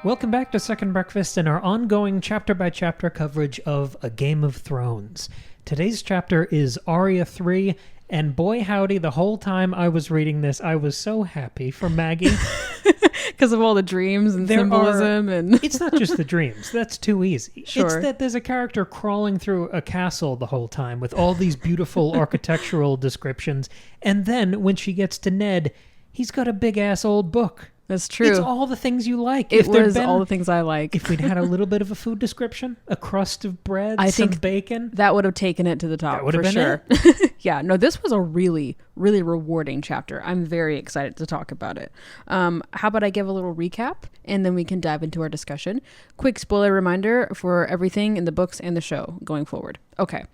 Welcome back to Second Breakfast and our ongoing chapter-by-chapter coverage of A Game of Thrones. Today's chapter is Arya 3, and boy howdy, the whole time I was reading this, I was so happy for Maggie. Because of all the dreams and symbolism. And It's not just the dreams. That's too easy. Sure. It's that there's a character crawling through a castle the whole time with all these beautiful architectural descriptions, and then when she gets to Ned, he's got a big-ass old book. That's true. It's all the things you like. It was all the things I like. If we'd had a little bit of a food description, a crust of bread, some bacon. That would have taken it to the top, That would for have been sure. it. Yeah, no, this was a really, really rewarding chapter. I'm very excited to talk about it. How about I give a little recap, and then we can dive into our discussion. Quick spoiler reminder for everything in the books and the show going forward. Okay,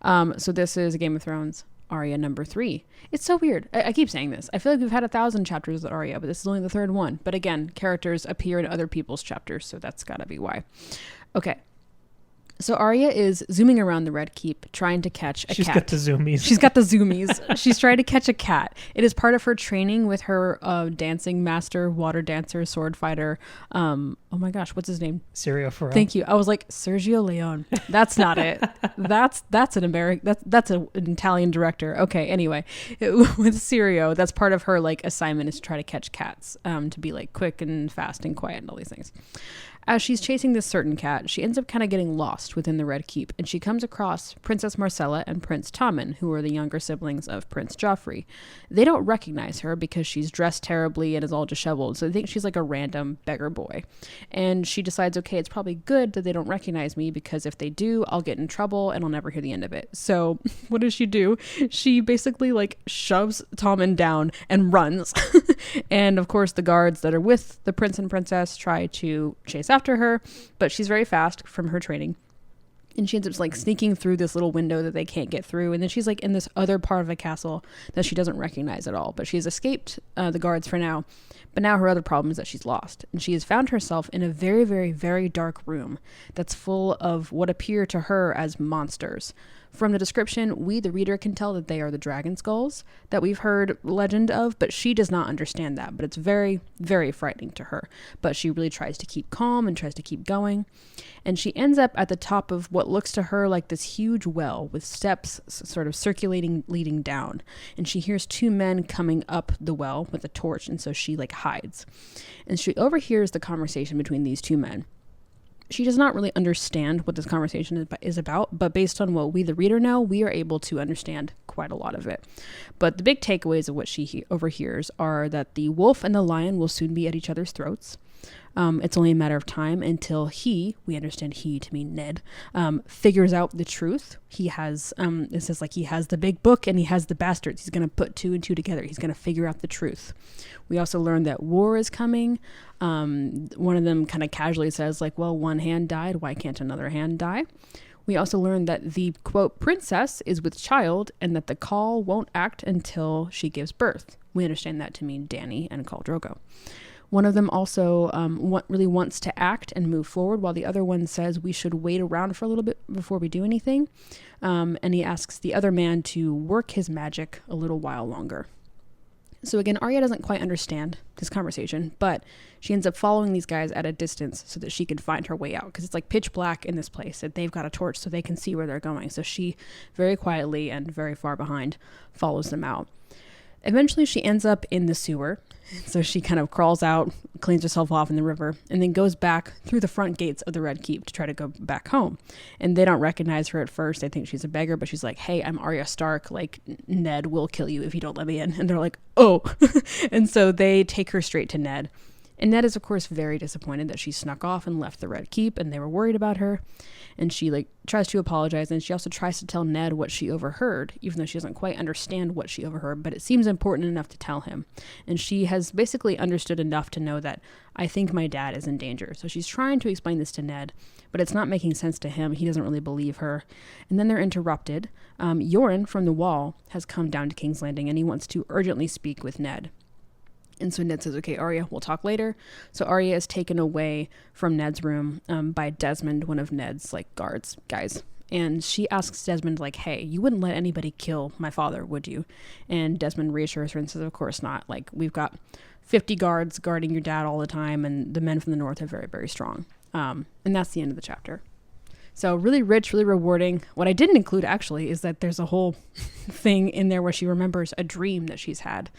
so this is Game of Thrones. Arya number 3. It's so weird. I keep saying this. I feel like we've had 1,000 chapters with Arya, but this is only the third one. But again, characters appear in other people's chapters, so that's gotta be why. Okay. So Arya is zooming around the Red Keep, trying to catch a cat. She's got the zoomies. She's got the zoomies. She's trying to catch a cat. It is part of her training with her dancing master, water dancer, sword fighter. Oh my gosh, what's his name? Sergio Farrell. Thank you. I was like, Sergio Leone. That's not it. That's an American. That's an Italian director. Okay. Anyway, with Sergio, that's part of her like assignment is to try to catch cats. To be like quick and fast and quiet and all these things. As she's chasing this certain cat, she ends up kind of getting lost within the Red Keep, and she comes across Princess Marcella and Prince Tommen, who are the younger siblings of Prince Joffrey. They don't recognize her because she's dressed terribly and is all disheveled, so they think she's like a random beggar boy. And she decides, okay, it's probably good that they don't recognize me, because if they do, I'll get in trouble and I'll never hear the end of it. So what does she do? She basically like shoves Tommen down and runs. And of course the guards that are with the prince and princess try to chase after her, but she's very fast from her training, and she ends up like sneaking through this little window that they can't get through, and then she's like in this other part of the castle that she doesn't recognize at all, but she's escaped the guards for now. But now her other problem is that she's lost, and she has found herself in a very, very, very dark room that's full of what appear to her as monsters. From the description, we, the reader, can tell that they are the dragon skulls that we've heard legend of, but she does not understand that. But it's very, very frightening to her. But she really tries to keep calm and tries to keep going. And she ends up at the top of what looks to her like this huge well with steps sort of circulating, leading down. And she hears 2 men coming up the well with a torch, and so she like hides. And she overhears the conversation between these 2 men. She does not really understand what this conversation is about, but based on what we, the reader, know, we are able to understand quite a lot of it. But the big takeaways of what she overhears are that the wolf and the lion will soon be at each other's throats. It's only a matter of time until we understand he to mean Ned, figures out the truth. He has, it says like he has the big book and he has the bastards. He's going to put 2 and 2 together. He's going to figure out the truth. We also learned that war is coming. One of them kind of casually says like, well, one hand died. Why can't another hand die? We also learned that the, quote, princess is with child and that the call won't act until she gives birth. We understand that to mean Dany and Khal Drogo. One of them also really wants to act and move forward, while the other one says we should wait around for a little bit before we do anything. And he asks the other man to work his magic a little while longer. So again, Arya doesn't quite understand this conversation, but she ends up following these guys at a distance so that she can find her way out, because it's like pitch black in this place and they've got a torch so they can see where they're going. So she very quietly and very far behind follows them out. Eventually she ends up in the sewer. So she kind of crawls out, cleans herself off in the river, and then goes back through the front gates of the Red Keep to try to go back home. And they don't recognize her at first. They think she's a beggar, but she's like, hey, I'm Arya Stark. Like, Ned will kill you if you don't let me in. And they're like, oh. And so they take her straight to Ned. And Ned is, of course, very disappointed that she snuck off and left the Red Keep, and they were worried about her. And she, like, tries to apologize, and she also tries to tell Ned what she overheard, even though she doesn't quite understand what she overheard, but it seems important enough to tell him. And she has basically understood enough to know that, I think my dad is in danger. So she's trying to explain this to Ned, but it's not making sense to him. He doesn't really believe her. And then they're interrupted. Yoren from the Wall has come down to King's Landing, and he wants to urgently speak with Ned. And so Ned says, okay, Arya, we'll talk later. So Arya is taken away from Ned's room by Desmond, one of Ned's like guys. And she asks Desmond, like, hey, you wouldn't let anybody kill my father, would you? And Desmond reassures her and says, of course not. Like, we've got 50 guards guarding your dad all the time, and the men from the north are very, very strong. And that's the end of the chapter. So really rich, really rewarding. What I didn't include actually is that there's a whole thing in there where she remembers a dream that she's had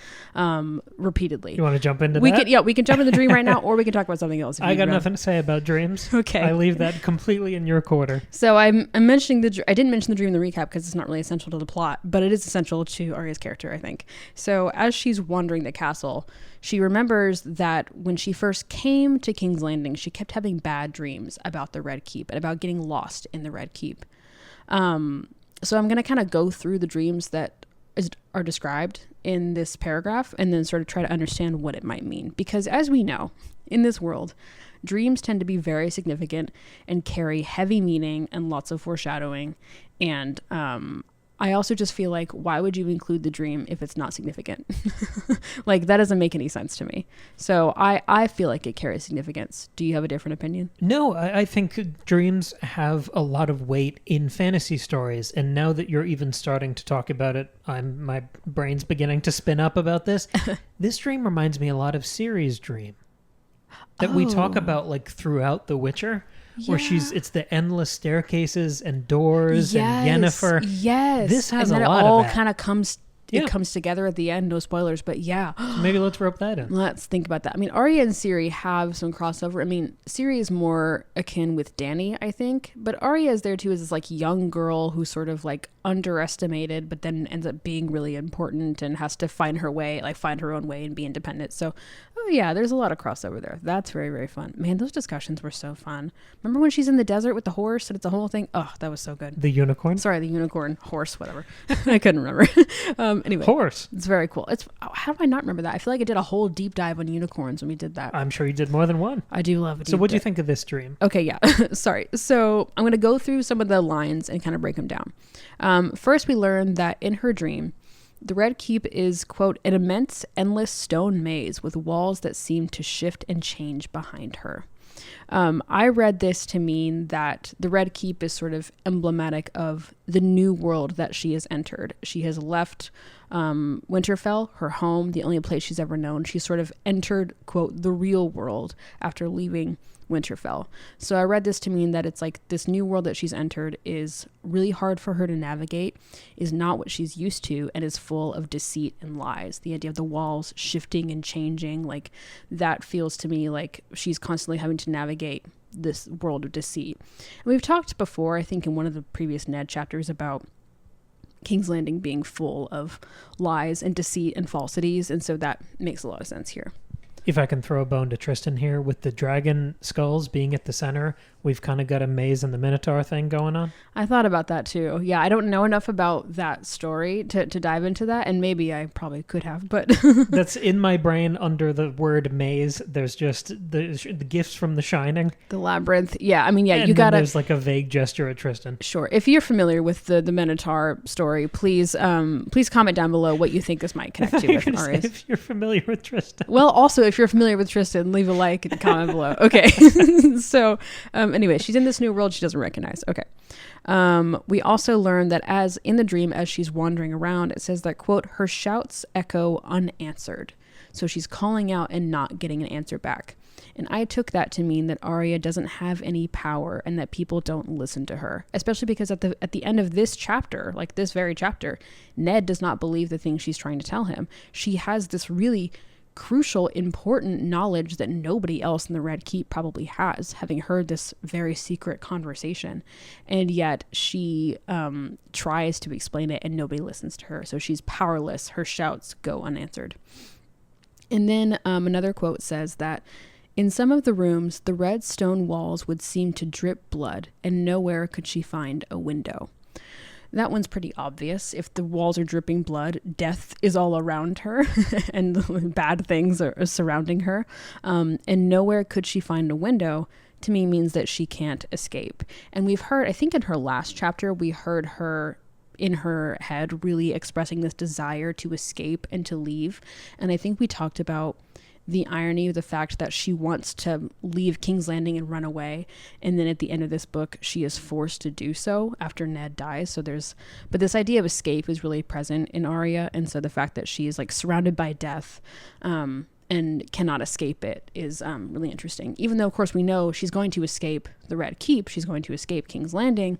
repeatedly. You want to jump into that? We can jump into the dream right now, or we can talk about something else. I got nothing to say about dreams. Okay. I leave that completely in your quarter. So I'm mentioning I didn't mention the dream in the recap because it's not really essential to the plot, but it is essential to Arya's character, I think. So as she's wandering the castle, she remembers that when she first came to King's Landing, she kept having bad dreams about the Red Keep and about getting lost in the Red Keep. So I'm going to kind of go through the dreams that are described in this paragraph and then sort of try to understand what it might mean. Because as we know, in this world, dreams tend to be very significant and carry heavy meaning and lots of foreshadowing. And I also just feel like, why would you include the dream if it's not significant? Like, that doesn't make any sense to me. So I feel like it carries significance. Do you have a different opinion? No, I think dreams have a lot of weight in fantasy stories. And now that you're even starting to talk about it, my brain's beginning to spin up about this. This dream reminds me a lot of Ciri's dream that we talk about like throughout The Witcher. Yeah. Where it's the endless staircases and doors and Yennefer. Yes. This has and a then lot it all of that. kind of comes together at the end. No spoilers, but yeah. So maybe let's rope that in. Let's think about that. I mean, Arya and Ciri have some crossover. I mean, Ciri is more akin with Dany, I think, but Arya is there too as this like young girl who's sort of like underestimated, but then ends up being really important and has to find her own way and be independent. So, yeah, there's a lot of crossover there. That's very, very fun. Man, those discussions were so fun. Remember when she's in the desert with the horse and it's a whole thing? Oh, that was so good. The unicorn? Sorry, the unicorn, horse, whatever. I couldn't remember. Anyway. Horse. It's very cool. How do I not remember that? I feel like I did a whole deep dive on unicorns when we did that. I'm sure you did more than one. I do love it. So what do you think of this dream? Okay, yeah. Sorry. So I'm going to go through some of the lines and kind of break them down. First, we learn that in her dream, the Red Keep is, quote, an immense, endless stone maze with walls that seem to shift and change behind her. I read this to mean that the Red Keep is sort of emblematic of the new world that she has entered. She has left Winterfell, her home, the only place she's ever known. She sort of entered, quote, the real world after leaving Winterfell. So I read this to mean that it's like this new world that she's entered is really hard for her to navigate, is not what she's used to, and is full of deceit and lies. The idea of the walls shifting and changing, like that feels to me like she's constantly having to navigate this world of deceit. And we've talked before, I think in one of the previous Ned chapters, about King's Landing being full of lies and deceit and falsities, and so that makes a lot of sense here. If I can throw a bone to Tristan here, with the dragon skulls being at the center, we've kind of got a maze and the Minotaur thing going on. I thought about that too. Yeah, I don't know enough about that story to dive into that, and maybe I probably could have, but... That's in my brain under the word maze. There's just the gifts from The Shining. The labyrinth. Yeah, I mean, yeah, and you gotta... there's like a vague gesture at Tristan. Sure. If you're familiar with the Minotaur story, please comment down below what you think this might connect to with Arya's. If you're familiar with Tristan. Well, also, if you're familiar with Tristan, leave a like and comment below. Okay. So, anyway, she's in this new world she doesn't recognize. Okay. We also learn that as in the dream, as she's wandering around, it says that, quote, her shouts echo unanswered. So she's calling out and not getting an answer back. And I took that to mean that Arya doesn't have any power and that people don't listen to her, especially because at the end of this chapter, like this very chapter, Ned does not believe the things she's trying to tell him. She has this really crucial, important knowledge that nobody else in the Red Keep probably has, having heard this very secret conversation. And yet she tries to explain it and nobody listens to her. So she's powerless. Her shouts go unanswered. And then another quote says that in some of the rooms, the red stone walls would seem to drip blood, and nowhere could she find a window. That one's pretty obvious. If the walls are dripping blood, death is all around her and bad things are surrounding her. And nowhere could she find a window, to me means that she can't escape. And we've heard, I think in her last chapter, we heard her in her head really expressing this desire to escape and to leave. And I think we talked about the irony of the fact that she wants to leave King's Landing and run away, and then at the end of this book she is forced to do so after Ned dies. But this idea of escape is really present in Arya, and so the fact that she is like surrounded by death and cannot escape it is really interesting. Even though, of course, we know she's going to escape the Red Keep, she's going to escape King's Landing.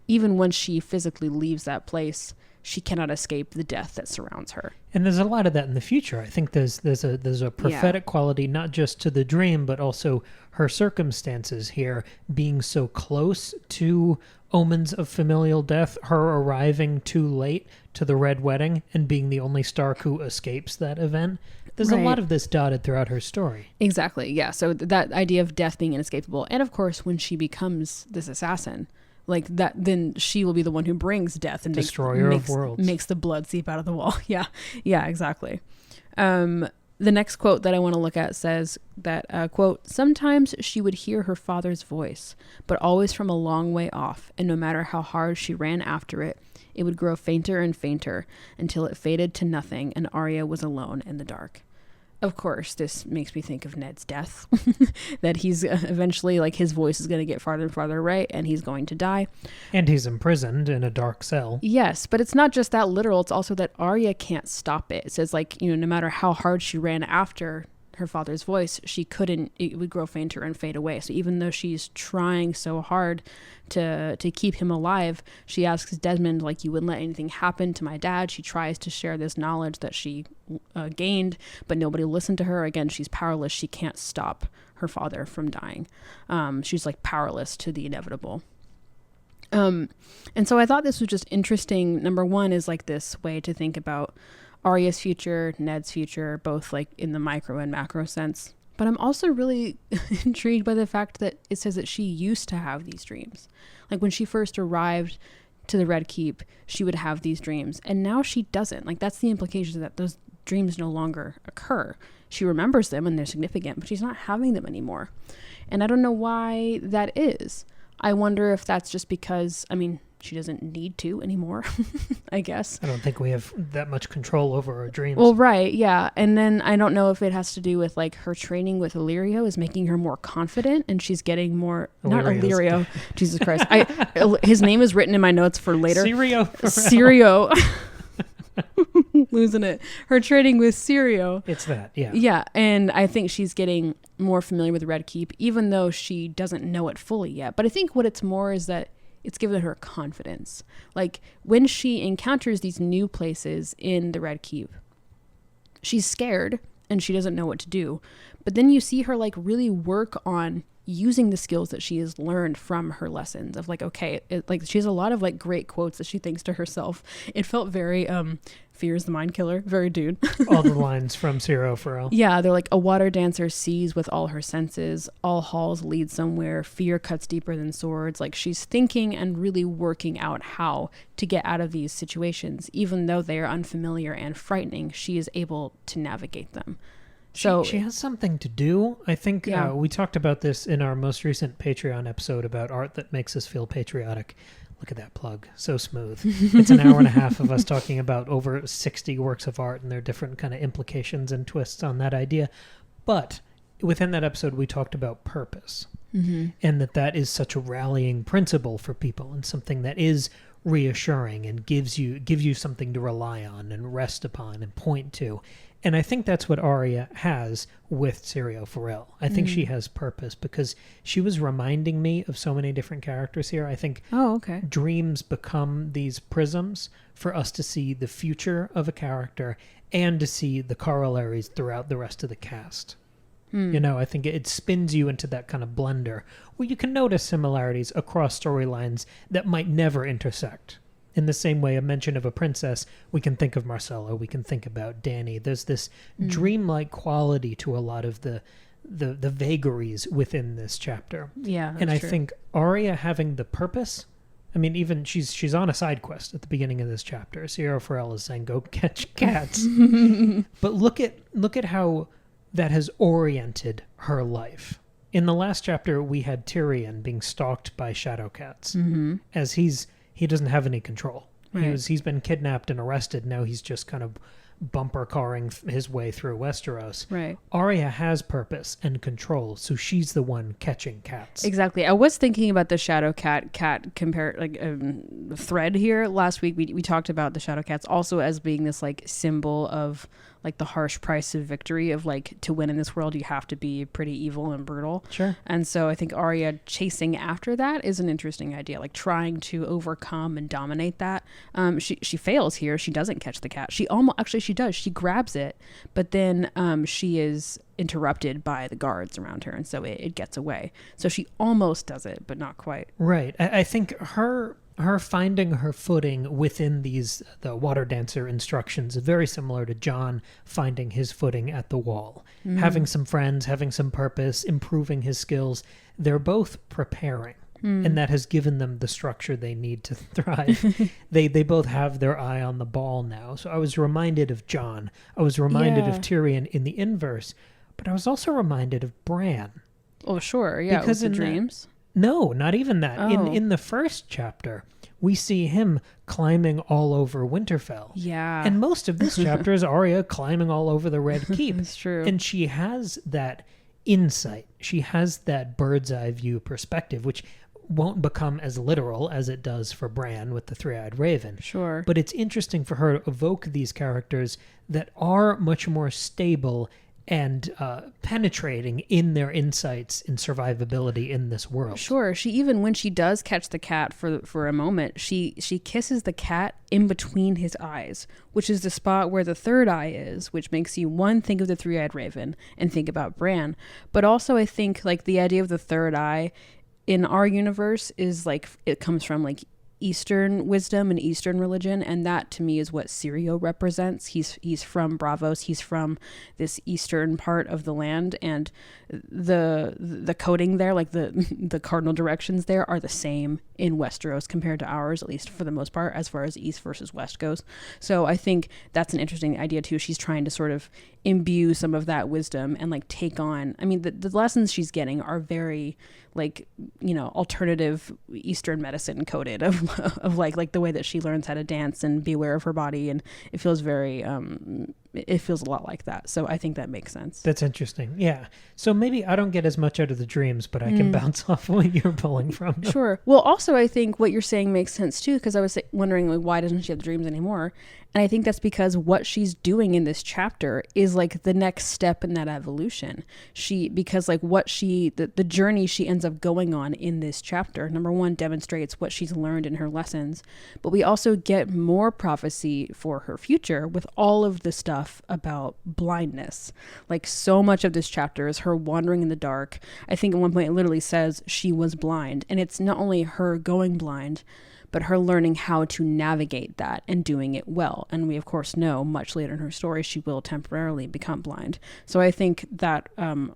Even once she physically leaves that place, she cannot escape the death that surrounds her. And there's a lot of that in the future. I think there's a prophetic quality, not just to the dream, but also her circumstances here being so close to omens of familial death, her arriving too late to the Red Wedding and being the only Stark who escapes that event. There's a lot of this dotted throughout her story. Exactly, yeah. So that idea of death being inescapable. And of course, when she becomes this assassin, like that, then she will be the one who brings death and Destroyer of worlds. Makes the blood seep out of the wall. Yeah, exactly. The next quote that I want to look at says that, quote, sometimes she would hear her father's voice, but always from a long way off, and no matter how hard she ran after it, it would grow fainter and fainter until it faded to nothing and Arya was alone in the dark. Of course, this makes me think of Ned's death, that he's eventually, like, his voice is going to get farther and farther right, and he's going to die. And he's imprisoned in a dark cell. Yes, but it's not just that literal. It's also that Arya can't stop it. It says, like, no matter how hard she ran after her father's voice, she couldn't, it would grow fainter and fade away. So even though she's trying so hard to keep him alive, she asks Desmond, like, you wouldn't let anything happen to my dad. She tries to share this knowledge that she gained, but nobody listened to her. Again, she's powerless. She can't stop her father from dying. She's like powerless to the inevitable. And so I thought this was just interesting. Number one is like this way to think about Arya's future, Ned's future, both like in the micro and macro sense. But I'm also really intrigued by the fact that it says that she used to have these dreams. Like when she first arrived to the Red Keep, she would have these dreams. And now she doesn't. Like that's the implication, that those dreams no longer occur. She remembers them and they're significant, but she's not having them anymore. And I don't know why that is. I wonder if that's just because, I mean, she doesn't need to anymore, I guess. I don't think we have that much control over our dreams. Well, right, yeah. And then I don't know if it has to do with like her training with Illyrio is making her more confident and she's getting more, not Illyrio, Jesus Christ. His name is written in my notes for later. Syrio. Losing it. Her training with Syrio. It's that, yeah. Yeah, and I think she's getting more familiar with the Red Keep, even though she doesn't know it fully yet. But I think what it's more is that it's given her confidence. Like when she encounters these new places in the Red Keep, she's scared and she doesn't know what to do. But then you see her like really work on using the skills that she has learned from her lessons of like, okay, like she has a lot of like great quotes that she thinks to herself. It felt very Fear is the Mind Killer, very Dune. All the lines from Zero for Yeah, they're like, a water dancer sees with all her senses, all halls lead somewhere, fear cuts deeper than swords. Like she's thinking and really working out how to get out of these situations. Even though they are unfamiliar and frightening, she is able to navigate them. So she has something to do. I think we talked about this in our most recent Patreon episode about art that makes us feel patriotic. Look at that plug. So smooth. It's an hour and a half of us talking about over 60 works of art and their different kind of implications and twists on that idea. But within that episode, we talked about purpose. Mm-hmm. And that is such a rallying principle for people and something that is reassuring and gives you something to rely on and rest upon and point to. And I think that's what Arya has with Syrio Forel. I think she has purpose because she was reminding me of so many different characters here. I think dreams become these prisms for us to see the future of a character and to see the corollaries throughout the rest of the cast. You know, I think it spins you into that kind of blender where you can notice similarities across storylines that might never intersect. In the same way, a mention of a princess, we can think of Marcella, we can think about Dany. There's this dreamlike quality to a lot of the vagaries within this chapter. Yeah, and I think Arya having the purpose, I mean, even she's on a side quest at the beginning of this chapter. Syrio Forel is saying, go catch cats. But look at how that has oriented her life. In the last chapter, we had Tyrion being stalked by shadow cats as he doesn't have any control. Right. He's been kidnapped and arrested. Now he's just kind of bumper carring his way through Westeros. Right. Arya has purpose and control, so she's the one catching cats. Exactly. I was thinking about the shadow cat thread here last week. We talked about the shadow cats also as being this like symbol of like the harsh price of victory of like, to win in this world you have to be pretty evil and brutal. Sure. And so I think Arya chasing after that is an interesting idea, like trying to overcome and dominate that. She fails here. She doesn't catch the cat. She does. She grabs it, but then she is interrupted by the guards around her, and so it gets away. So she almost does it, but not quite. Right. I think her finding her footing within the water dancer instructions is very similar to Jon finding his footing at the wall. Having some friends, having some purpose, improving his skills. They're both preparing. And that has given them the structure they need to thrive. They both have their eye on the ball now. So I was reminded of Jon. I was reminded of Tyrion in the inverse. But I was also reminded of Bran. Oh, sure. Yeah, because in dreams. No, not even that. Oh. In the first chapter, we see him climbing all over Winterfell. Yeah. And most of this chapter is Arya climbing all over the Red Keep. That's true. And she has that insight. She has that bird's eye view perspective, which won't become as literal as it does for Bran with the three-eyed raven. Sure. But it's interesting for her to evoke these characters that are much more stable and penetrating in their insights in survivability in this world. Sure. She even, when she does catch the cat for a moment, she kisses the cat in between his eyes, which is the spot where the third eye is, which makes you, one, think of the three-eyed raven and think about Bran. But also I think like the idea of the third eye in our universe is like, it comes from like Eastern wisdom and Eastern religion, and that to me is what Syrio represents. He's from Braavos. He's from this eastern part of the land, and the coding there, like the cardinal directions there, are the same in Westeros compared to ours, at least for the most part, as far as east versus west goes. So I think that's an interesting idea too. She's trying to sort of imbue some of that wisdom and like take on, I mean, the lessons she's getting are very like, you know, alternative Eastern medicine coded of like the way that she learns how to dance and be aware of her body, and it feels very it feels a lot like that. So I think that makes sense. That's interesting. Yeah. So maybe I don't get as much out of the dreams, but I can bounce off what you're pulling from. Sure. Well, also I think what you're saying makes sense too, because I was wondering like, why doesn't she have dreams anymore? And I think that's because what she's doing in this chapter is like the next step in that evolution. Because like the journey she ends up going on in this chapter, number one, demonstrates what she's learned in her lessons, but we also get more prophecy for her future with all of the stuff about blindness. Like so much of this chapter is her wandering in the dark. I think at one point it literally says she was blind, and it's not only her going blind, but her learning how to navigate that and doing it well. And we, of course, know much later in her story, she will temporarily become blind. So I think that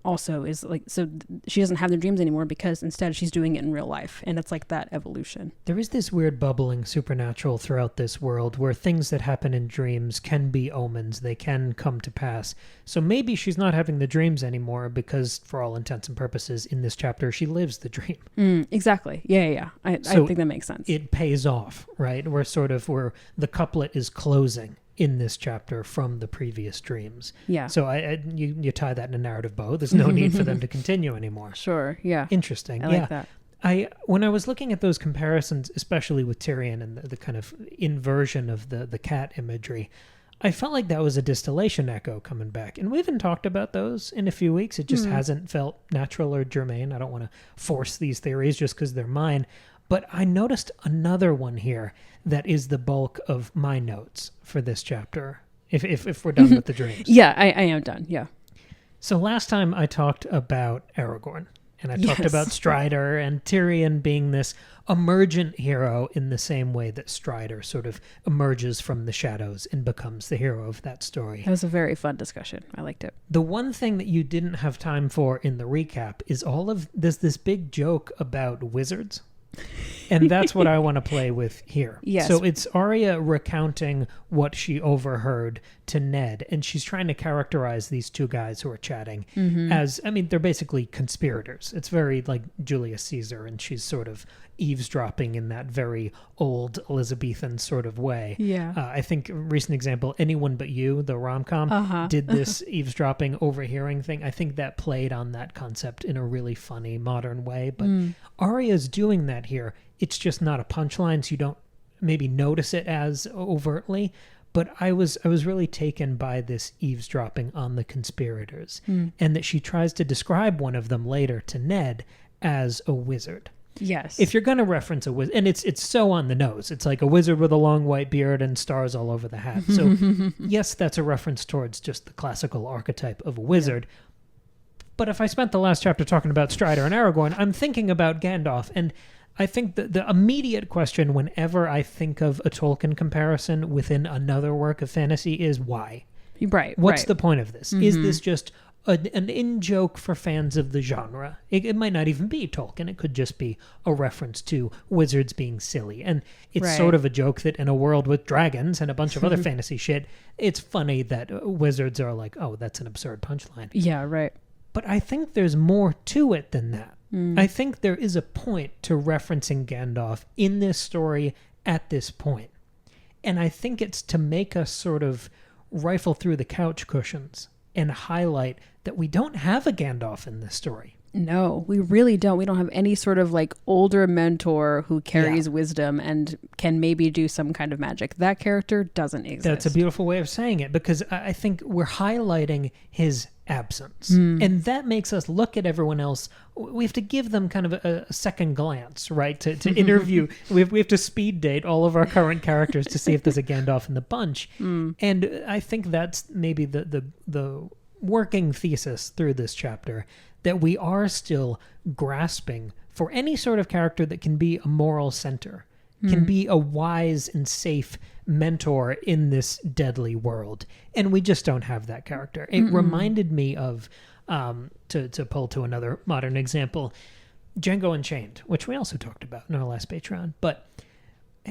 also is like, so she doesn't have the dreams anymore because instead she's doing it in real life. And it's like that evolution. There is this weird bubbling supernatural throughout this world where things that happen in dreams can be omens. They can come to pass. So maybe she's not having the dreams anymore because, for all intents and purposes, in this chapter, she lives the dream. Exactly. Yeah. I think that makes sense. It pays off, right? Where the couplet is closing in this chapter from the previous dreams. Yeah. So you tie that in a narrative bow. There's no need for them to continue anymore. Sure. Yeah. Interesting. I like that. When I was looking at those comparisons, especially with Tyrion and the kind of inversion of the cat imagery, I felt like that was a distillation echo coming back. And we haven't talked about those in a few weeks. It just hasn't felt natural or germane. I don't want to force these theories just because they're mine. But I noticed another one here that is the bulk of my notes for this chapter, if we're done with the dreams. Yeah, I am done, yeah. So last time I talked about Aragorn, and I talked about Strider and Tyrion being this emergent hero in the same way that Strider sort of emerges from the shadows and becomes the hero of that story. That was a very fun discussion. I liked it. The one thing that you didn't have time for in the recap is this big joke about wizards. And that's what I want to play with here. Yes. So it's Arya recounting what she overheard to Ned, and she's trying to characterize these two guys who are chatting as, I mean, they're basically conspirators. It's very like Julius Caesar, and she's sort of eavesdropping in that very old Elizabethan sort of way. Yeah. I think a recent example, Anyone But You, the rom-com, did this eavesdropping, overhearing thing. I think that played on that concept in a really funny, modern way. But Arya's doing that here. It's just not a punchline, so you don't maybe notice it as overtly. But I was really taken by this eavesdropping on the conspirators, and that she tries to describe one of them later to Ned as a wizard. Yes. If you're going to reference a wizard, and it's so on the nose, it's like a wizard with a long white beard and stars all over the hat. So yes, that's a reference towards just the classical archetype of a wizard. Yeah. But if I spent the last chapter talking about Strider and Aragorn, I'm thinking about Gandalf. And I think the immediate question whenever I think of a Tolkien comparison within another work of fantasy is why? Right. What's the point of this? Is this just an in-joke for fans of the genre? It might not even be Tolkien. It could just be a reference to wizards being silly. And it's sort of a joke that in a world with dragons and a bunch of other fantasy shit, it's funny that wizards are like, oh, that's an absurd punchline. Yeah, right. But I think there's more to it than that. I think there is a point to referencing Gandalf in this story at this point. And I think it's to make us sort of rifle through the couch cushions and highlight that we don't have a Gandalf in this story. No, we really don't. We don't have any sort of like older mentor who carries wisdom and can maybe do some kind of magic. That character doesn't exist. That's a beautiful way of saying it, because I think we're highlighting his absence. And that makes us look at everyone else. We have to give them kind of a second glance, right? To interview. we have to speed date all of our current characters to see if there's a Gandalf in the bunch. And I think that's maybe the working thesis through this chapter, that we are still grasping for any sort of character that can be a moral center, can be a wise and safe mentor in this deadly world. And we just don't have that character. It reminded me of, to pull to another modern example, Django Unchained, which we also talked about in our last Patreon. But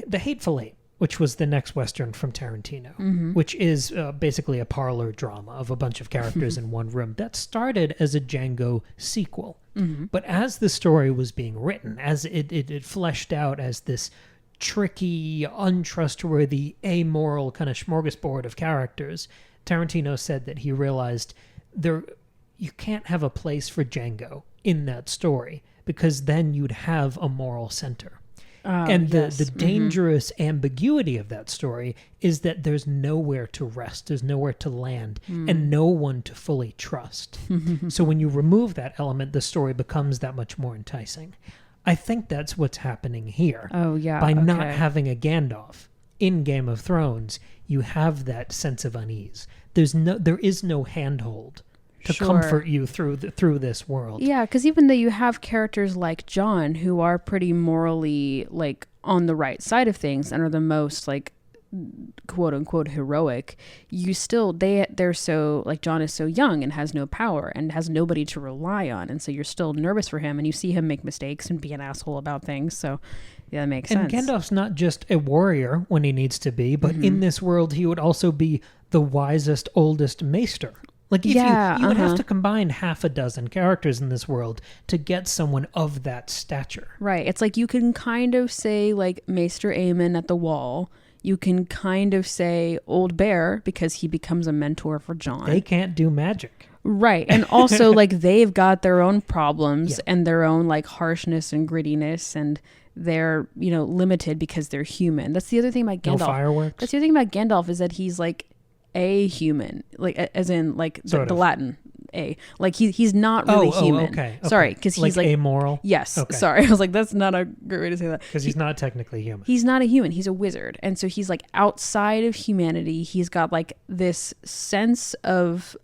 The Hateful Eight, which was the next Western from Tarantino, which is basically a parlor drama of a bunch of characters in one room. That started as a Django sequel. But as the story was being written, as it fleshed out as this tricky, untrustworthy, amoral kind of smorgasbord of characters, Tarantino said that he realized you can't have a place for Django in that story, because then you'd have a moral center. And the dangerous ambiguity of that story is that there's nowhere to rest, there's nowhere to land, and no one to fully trust. So when you remove that element, the story becomes that much more enticing. I think that's what's happening here. Oh, yeah. By not having a Gandalf in Game of Thrones, you have that sense of unease. There is no handhold to comfort you through this world. Yeah, because even though you have characters like Jon who are pretty morally like on the right side of things and are the most like quote unquote heroic, you still they're so like Jon is so young and has no power and has nobody to rely on, and so you're still nervous for him and you see him make mistakes and be an asshole about things. So yeah, that makes sense. And Gandalf's not just a warrior when he needs to be, but in this world he would also be the wisest, oldest maester. Like, if you would have to combine half a dozen characters in this world to get someone of that stature. Right. It's like you can kind of say, like, Maester Aemon at the Wall. You can kind of say Old Bear because he becomes a mentor for Jon. They can't do magic. Right. And also, like, they've got their own problems and their own, like, harshness and grittiness, and they're, you know, limited because they're human. That's the other thing about Gandalf. No fireworks. That's the other thing about Gandalf is that he's, like, a human, like as in like the Latin a, like he's not really human. Okay. Sorry, because he's like amoral. Yes. Okay. Sorry, I was like, that's not a great way to say that. Because he's not technically human. He's not a human. He's a wizard, and so he's like outside of humanity. He's got like this sense of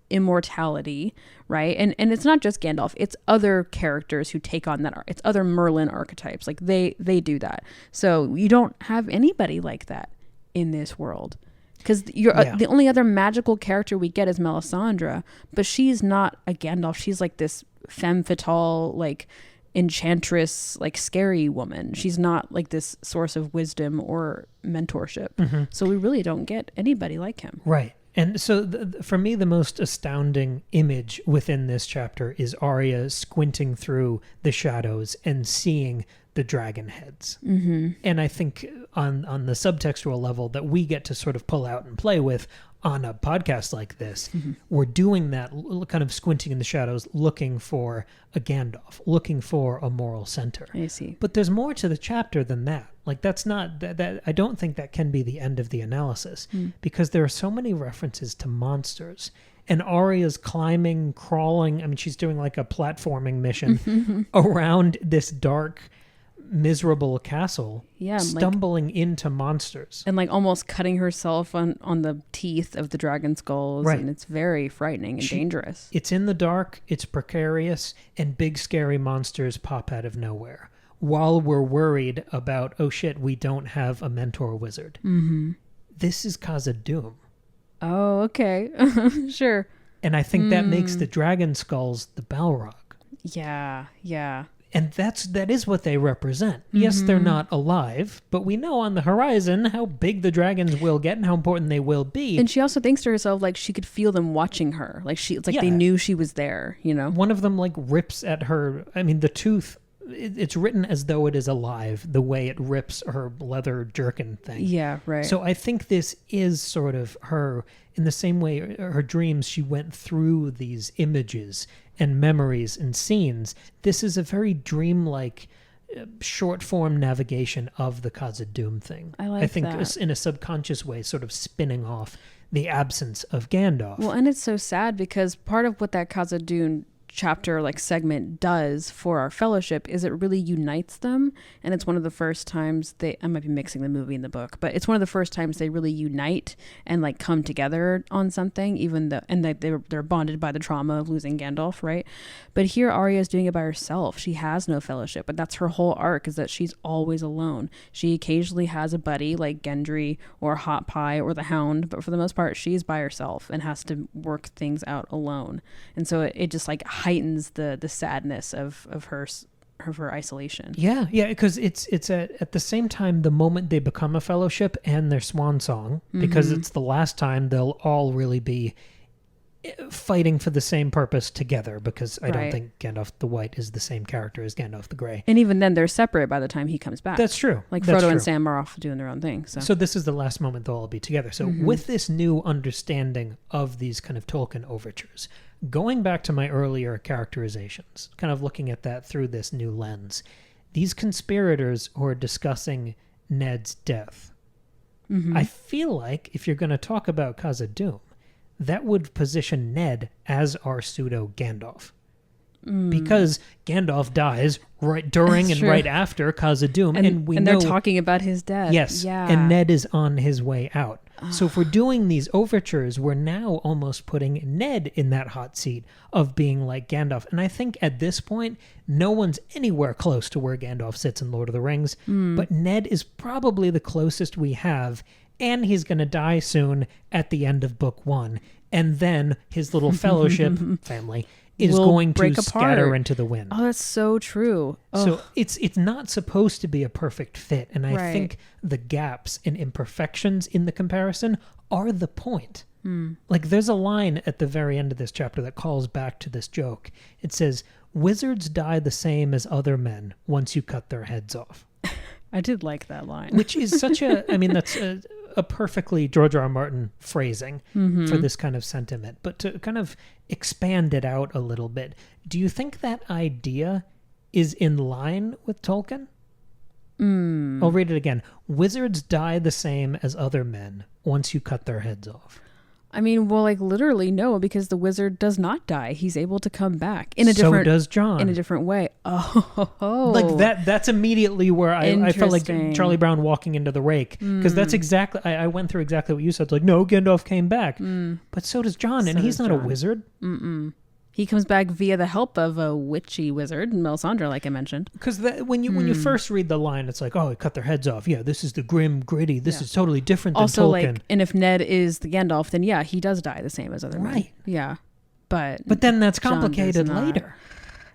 immortality, right? And it's not just Gandalf. It's other characters who take on that. It's other Merlin archetypes. Like they do that. So you don't have anybody like that in this world. Because the only other magical character we get is Melisandre, but she's not a Gandalf. She's like this femme fatale, like enchantress, like scary woman. She's not like this source of wisdom or mentorship. So we really don't get anybody like him. Right. And so for me, the most astounding image within this chapter is Arya squinting through the shadows and seeing the dragon heads. And I think on the subtextual level that we get to sort of pull out and play with on a podcast like this, we're doing that, kind of squinting in the shadows, looking for a Gandalf, looking for a moral center. I see. But there's more to the chapter than that. Like, that's not that I don't think that can be the end of the analysis, because there are so many references to monsters. And Arya's climbing, crawling. I mean, she's doing like a platforming mission around this dark, miserable castle, stumbling into monsters. And like almost cutting herself on the teeth of the dragon skulls. Right. And it's very frightening and dangerous. It's in the dark, it's precarious, and big scary monsters pop out of nowhere. While we're worried about, oh shit, we don't have a mentor wizard. This is Khazad-dûm. Oh, okay. Sure. And I think that makes the dragon skulls the Balrog. Yeah. And that is what they represent. Yes, they're not alive, but we know on the horizon how big the dragons will get and how important they will be. And she also thinks to herself, like, she could feel them watching her. Like, it's like they knew she was there, you know? One of them, like, rips at her. I mean, the tooth, it's written as though it is alive, the way it rips her leather jerkin thing. Yeah, right. So I think this is sort of her, in the same way her dreams, she went through these images and memories and scenes. This is a very dreamlike, short form navigation of the Khazad-dûm thing. I think that. In a subconscious way, sort of spinning off the absence of Gandalf. Well, and it's so sad because part of what that Khazad-dûm chapter like segment does for our fellowship is it really unites them, and it's one of the first times I might be mixing the movie and the book, but it's one of the first times they really unite and like come together on something, even though they're bonded by the trauma of losing Gandalf, right? But here Arya is doing it by herself. She has no fellowship, but that's her whole arc, is that she's always alone. She occasionally has a buddy like Gendry or Hot Pie or the Hound, but for the most part she's by herself and has to work things out alone. And so it just like heightens the sadness of her isolation. Yeah, because it's at the same time the moment they become a fellowship and their swan song, because it's the last time they'll all really be fighting for the same purpose together, because I don't think Gandalf the White is the same character as Gandalf the Grey. And even then they're separate by the time he comes back. That's true. Like Frodo and Sam are off doing their own thing. So this is the last moment they'll all be together. So with this new understanding of these kind of Tolkien overtures, going back to my earlier characterizations, kind of looking at that through this new lens, these conspirators who are discussing Ned's death, I feel like if you're going to talk about Khazad-dûm, that would position Ned as our pseudo Gandalf. Because Gandalf dies right during and right after Khazad-dûm, and we know they're talking about his death. Yes, and Ned is on his way out. So if we're doing these overtures, we're now almost putting Ned in that hot seat of being like Gandalf. And I think at this point, no one's anywhere close to where Gandalf sits in Lord of the Rings, but Ned is probably the closest we have, and he's going to die soon at the end of book 1. And then his little fellowship family is going to scatter into the wind. Oh, that's so true. So it's not supposed to be a perfect fit. And I think the gaps and imperfections in the comparison are the point. Like there's a line at the very end of this chapter that calls back to this joke. It says, "Wizards die the same as other men once you cut their heads off." I did like that line. Which is such that's a perfectly George R. R. Martin phrasing for this kind of sentiment. But to kind of expand it out a little bit, do you think that idea is in line with Tolkien? I'll read it again. Wizards die the same as other men once you cut their heads off. I mean, well, like literally no, because the wizard does not die. He's able to come back in a different. So does John. In a different way. Oh, like that. That's immediately where I felt like Charlie Brown walking into the rake, because that's exactly. I went through exactly what you said. It's like, no, Gandalf came back, but so does John, and he's not a wizard. He comes back via the help of a witchy wizard, Melisandre, like I mentioned. Because when you first read the line, it's like, oh, he cut their heads off. Yeah, this is the grim, gritty. This is totally different than also, Tolkien. Like, and if Ned is the Gandalf, then yeah, he does die the same as other men. Right. Yeah. But then that's complicated later.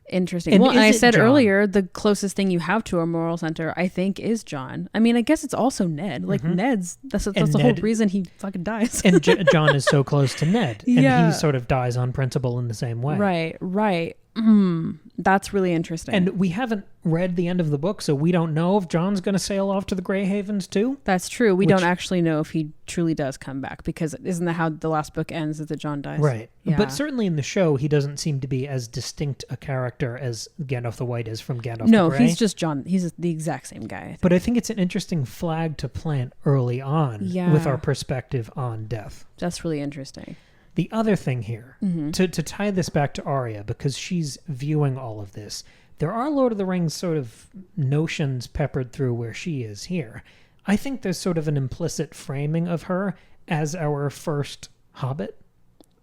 Interesting. And I said earlier, the closest thing you have to a moral center, I think, is John. I mean, I guess it's also Ned. Like Ned's, that's the whole reason he fucking dies. And John is so close to Ned, and he sort of dies on principle in the same way. Right. That's really interesting. And we haven't read the end of the book, so we don't know if John's going to sail off to the Grey Havens too. That's true. We don't actually know if he truly does come back, because isn't that how the last book ends, is that John dies? Right. Yeah. But certainly in the show, he doesn't seem to be as distinct a character as Gandalf the White is from Gandalf No, the Grey. he's just John. He's the exact same guy. I think. But I think it's an interesting flag to plant early on with our perspective on death. That's really interesting. The other thing here, to tie this back to Arya, because she's viewing all of this, there are Lord of the Rings sort of notions peppered through where she is here. I think there's sort of an implicit framing of her as our first Hobbit.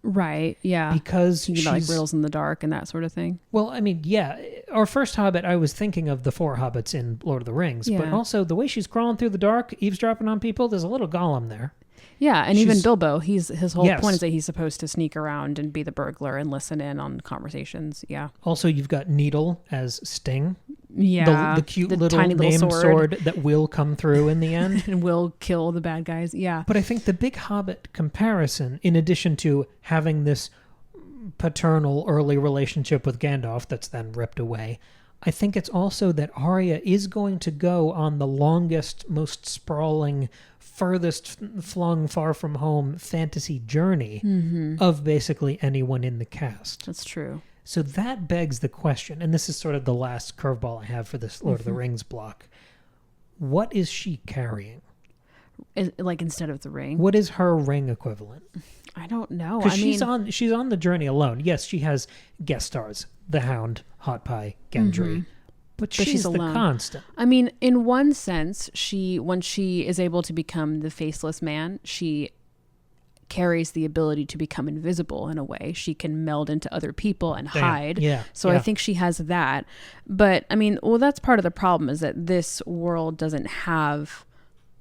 Right, yeah. Because she's about like riddles in the dark and that sort of thing. Well, I mean, yeah, our first Hobbit, I was thinking of the 4 Hobbits in Lord of the Rings, but also the way she's crawling through the dark, eavesdropping on people, there's a little Gollum there. Yeah, and even Bilbo, his whole point is that he's supposed to sneak around and be the burglar and listen in on conversations. Yeah. Also, you've got Needle as Sting. Yeah. The cute little tiny named little sword that will come through in the end. And will kill the bad guys. Yeah. But I think the big Hobbit comparison, in addition to having this paternal early relationship with Gandalf that's then ripped away, I think it's also that Arya is going to go on the longest, most sprawling, furthest flung far from home fantasy journey of basically anyone in the cast. That's true. So that begs the question, and this is sort of the last curveball I have for this Lord of the Rings block. What is she carrying? Like instead of the ring? What is her ring equivalent? I don't know. Because she's on the journey alone. Yes, she has guest stars, the Hound, Hot Pie, Gendry. But she's the constant. I mean, in one sense, when she is able to become the faceless man, she carries the ability to become invisible in a way. She can meld into other people and hide. Yeah. So I think she has that. But I mean, well, that's part of the problem, is that this world doesn't have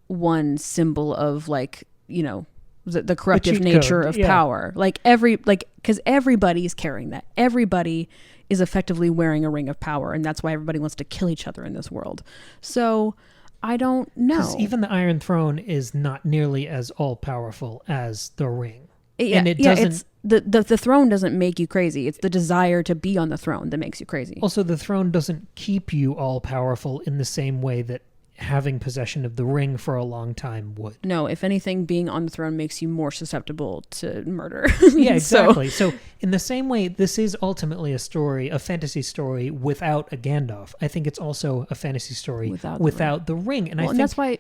one symbol of, like, you know, the corruptive nature of power. Because everybody's carrying that. Everybody is effectively wearing a ring of power, and that's why everybody wants to kill each other in this world. So I don't know. Because even the Iron Throne is not nearly as all-powerful as the ring. And it doesn't... The throne doesn't make you crazy. It's the desire to be on the throne that makes you crazy. Also, the throne doesn't keep you all-powerful in the same way that having possession of the ring for a long time would. No, if anything, being on the throne makes you more susceptible to murder. Yeah, exactly. So in the same way, this is ultimately a fantasy story without a Gandalf. I think it's also a fantasy story without the ring. And I think that's why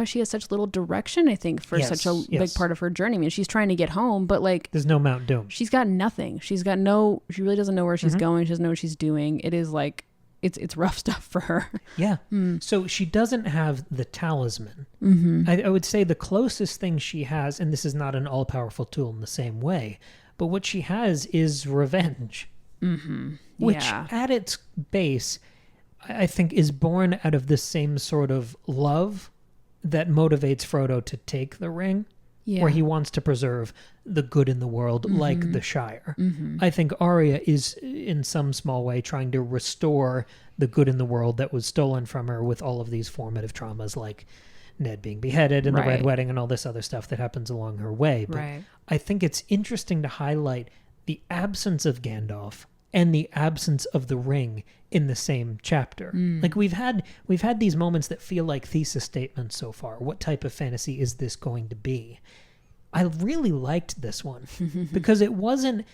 she has such little direction, I think, for such a big part of her journey. I mean, she's trying to get home, but like... There's no Mount Doom. She's got nothing. She really doesn't know where she's going. She doesn't know what she's doing. It is like... It's rough stuff for her. Yeah. So she doesn't have the talisman. I would say the closest thing she has, and this is not an all-powerful tool in the same way, but what she has is revenge. Which at its base, I think, is born out of the same sort of love that motivates Frodo to take the ring. Where he wants to preserve the good in the world, like the Shire. I think Arya is, in some small way, trying to restore the good in the world that was stolen from her with all of these formative traumas, like Ned being beheaded and the Red Wedding and all this other stuff that happens along her way. But I think it's interesting to highlight the absence of Gandalf and the absence of the ring in the same chapter. Like we've had these moments that feel like thesis statements so far. What type of fantasy is this going to be? I really liked this one because it wasn't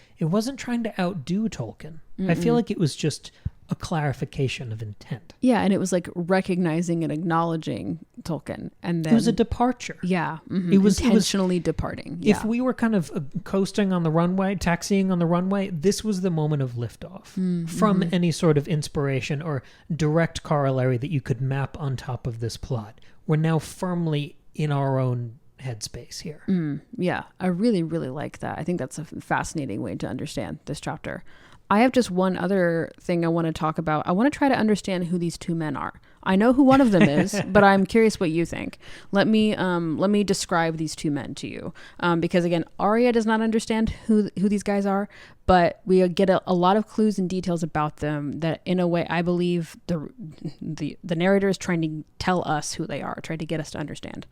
trying to outdo Tolkien. I feel like it was just a clarification of intent. Yeah, and it was like recognizing and acknowledging Tolkien, and then it was a departure. Yeah, it was intentionally departing. If we were kind of coasting on the runway, taxiing on the runway, this was the moment of liftoff from any sort of inspiration or direct corollary that you could map on top of this plot. We're now firmly in our own headspace here. Yeah, I really, really like that. I think that's a fascinating way to understand this chapter. I have just one other thing I want to talk about. I want to try to understand who these two men are. I know who one of them is, but I'm curious what you think. Let me describe these two men to you, because again, Arya does not understand who these guys are, but we get a lot of clues and details about them that, in a way, I believe the narrator is trying to tell us who they are, trying to get us to understand.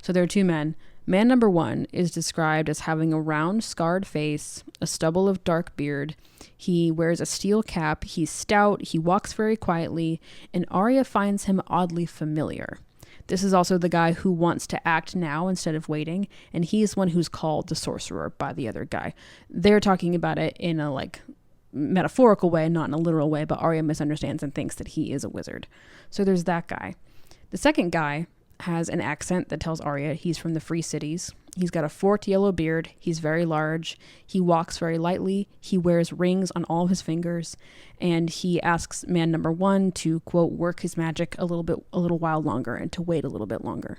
So there are two men, Man number 1 is described as having a round, scarred face, a stubble of dark beard. He wears a steel cap. He's stout. He walks very quietly, and Arya finds him oddly familiar. This is also the guy who wants to act now instead of waiting, and he's one who's called the sorcerer by the other guy. They're talking about it in a metaphorical way, not in a literal way, but Arya misunderstands and thinks that he is a wizard. So there's that guy. The second guy has an accent that tells Arya he's from the Free Cities. He's got a forked yellow beard. He's very large. He walks very lightly. He wears rings on all of his fingers. And he asks man number 1 to, quote, work his magic a little while longer and to wait a little bit longer.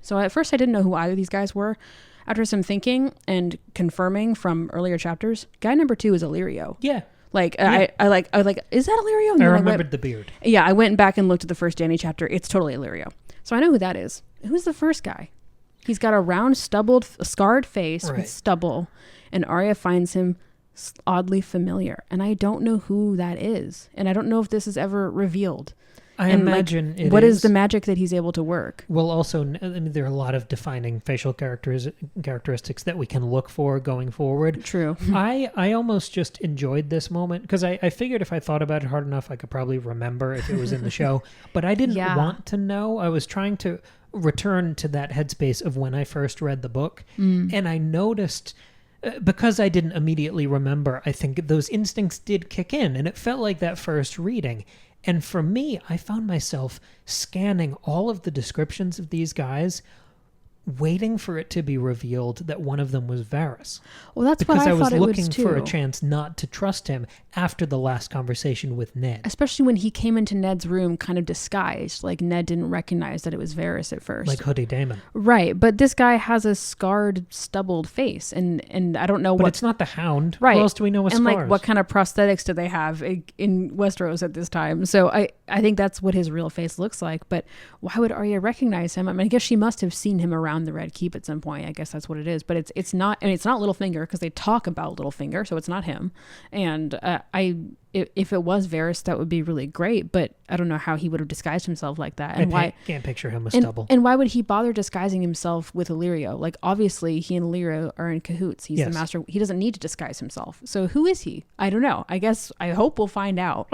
So at first I didn't know who either of these guys were. After some thinking and confirming from earlier chapters, guy number 2 is Illyrio. Yeah. I was like, is that Illyrio? And I then remembered the beard. Yeah, I went back and looked at the first Dany chapter. It's totally Illyrio. So I know who that is. Who's the first guy? He's got a round, scarred face with stubble, and Arya finds him oddly familiar. And I don't know who that is. And I don't know if this is ever revealed. I imagine it is. What is the magic that he's able to work? Well, also, there are a lot of defining facial characteristics that we can look for going forward. True. I almost just enjoyed this moment because I figured if I thought about it hard enough, I could probably remember if it was in the show. But I didn't want to know. I was trying to return to that headspace of when I first read the book. And I noticed... because I didn't immediately remember, I think those instincts did kick in, and it felt like that first reading. And for me, I found myself scanning all of the descriptions of these guys, waiting for it to be revealed that one of them was Varys. Well, that's what I thought it was too. Because I was looking for a chance not to trust him after the last conversation with Ned. Especially when he came into Ned's room kind of disguised. Like, Ned didn't recognize that it was Varys at first. Like Hoodie Daemon. Right, but this guy has a scarred, stubbled face, and I don't know what... But it's not the Hound. Right. Who else do we know with scars? And, what kind of prosthetics do they have in Westeros at this time? So I think that's what his real face looks like, but why would Arya recognize him? I mean, I guess she must have seen him around the Red Keep at some point. I guess that's what it is, but it's not, and it's not Littlefinger because they talk about Littlefinger, so it's not him. And if it was Varys, that would be really great, but I don't know how he would have disguised himself like that. And I can't picture him with stubble. And why would he bother disguising himself with Illyrio? Like, obviously, he and Illyrio are in cahoots. He's the master. He doesn't need to disguise himself. So who is he? I don't know. I hope we'll find out.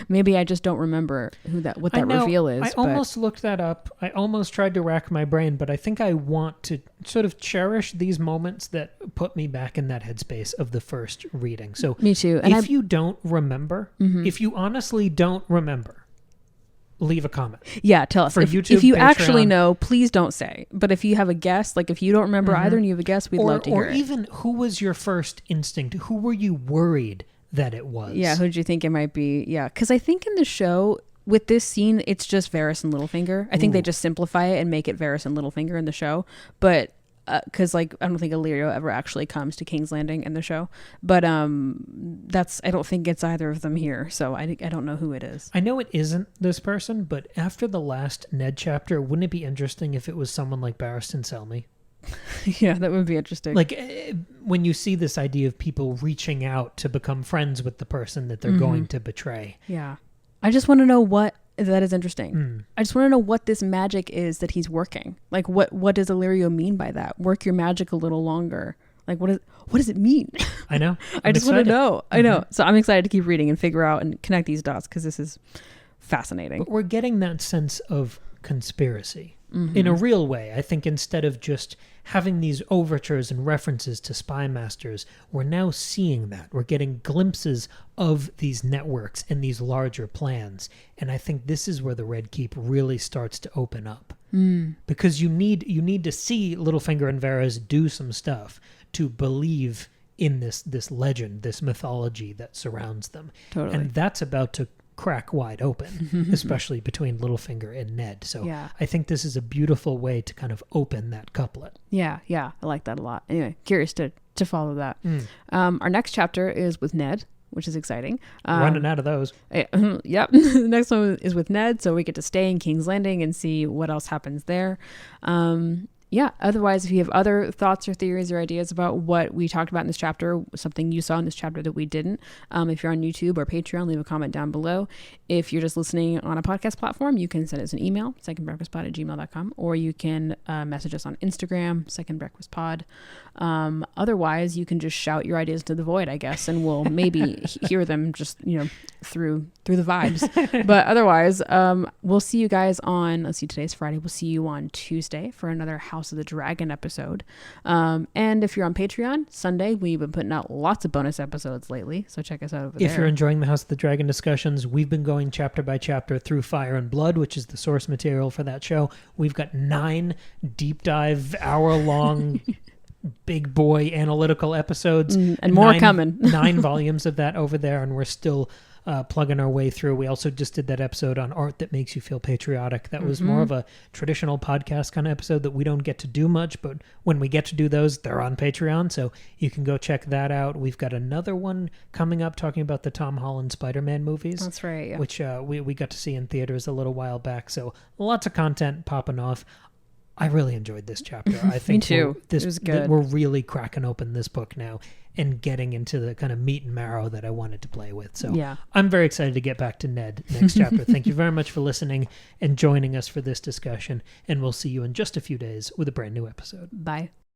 Maybe I just don't remember what that reveal is. I almost looked that up. I almost tried to rack my brain, but I think I want to sort of cherish these moments that put me back in that headspace of the first reading. So me too. And if you don't remember, if you honestly don't remember, leave a comment. Yeah, tell us. For YouTube, if you Patreon. actually know, please don't say. But if you have a guess, like if you don't remember either and you have a guess, we'd love to hear it. Or even, who was your first instinct? Who were you worried that it was? Yeah, who did you think it might be? Yeah, because I think in the show, with this scene, it's just Varys and Littlefinger. I think they just simplify it and make it Varys and Littlefinger in the show. But because I don't think Illyrio ever actually comes to King's Landing in the show, but I don't think it's either of them here, so I don't know who it is. I know it isn't this person, but after the last Ned chapter, wouldn't it be interesting if it was someone like Barristan Selmy? Yeah, that would be interesting. Like when you see this idea of people reaching out to become friends with the person that they're going to betray. Yeah, I just want to know what. That is interesting. I just want to know what this magic is that he's working. Like, what does Illyrio mean by that? Work your magic a little longer. Like, what does it mean? I know. I just want to know. I know. So I'm excited to keep reading and figure out and connect these dots because this is fascinating. But we're getting that sense of conspiracy in a real way. I think instead of just having these overtures and references to spy masters, we're now seeing that. We're getting glimpses of these networks and these larger plans. And I think this is where the Red Keep really starts to open up. Because you need to see Littlefinger and Varys do some stuff to believe in this legend, this mythology that surrounds them. Totally. And that's about to crack wide open, especially between Littlefinger and Ned. So I think this is a beautiful way to kind of open that couplet. Yeah, I like that a lot. Anyway, curious to follow that. Our next chapter is with Ned, which is exciting. Running out of those. Yep. The next one is with Ned, so we get to stay in King's Landing and see what else happens there. Yeah. Otherwise, if you have other thoughts or theories or ideas about what we talked about in this chapter, something you saw in this chapter that we didn't, if you're on YouTube or Patreon, leave a comment down below. If you're just listening on a podcast platform, you can send us an email, secondbreakfastpod@gmail.com, or you can message us on Instagram, secondbreakfastpod. Otherwise, you can just shout your ideas to the void, I guess, and we'll maybe hear them just, through the vibes. But otherwise, we'll see you guys on, let's see, today's Friday. We'll see you on Tuesday for another House of the Dragon episode. And if you're on Patreon, Sunday, we've been putting out lots of bonus episodes lately, so check us out over there. If you're enjoying the House of the Dragon discussions, we've been going chapter by chapter through Fire and Blood, which is the source material for that show. We've got 9 deep dive, hour-long big boy analytical episodes. And more coming. 9 volumes of that over there, and we're still plugging our way through. We also just did that episode on art that makes you feel patriotic. That was more of a traditional podcast kind of episode that we don't get to do much, but when we get to do those, they're on Patreon, so you can go check that out. We've got another one coming up talking about the Tom Holland Spider-Man movies. That's right, yeah. Which we got to see in theaters a little while back, so lots of content popping off. I really enjoyed this chapter. I think Me too. It was good. We're really cracking open this book now and getting into the kind of meat and marrow that I wanted to play with. So yeah. I'm very excited to get back to Ned next chapter. Thank you very much for listening and joining us for this discussion. And we'll see you in just a few days with a brand new episode. Bye.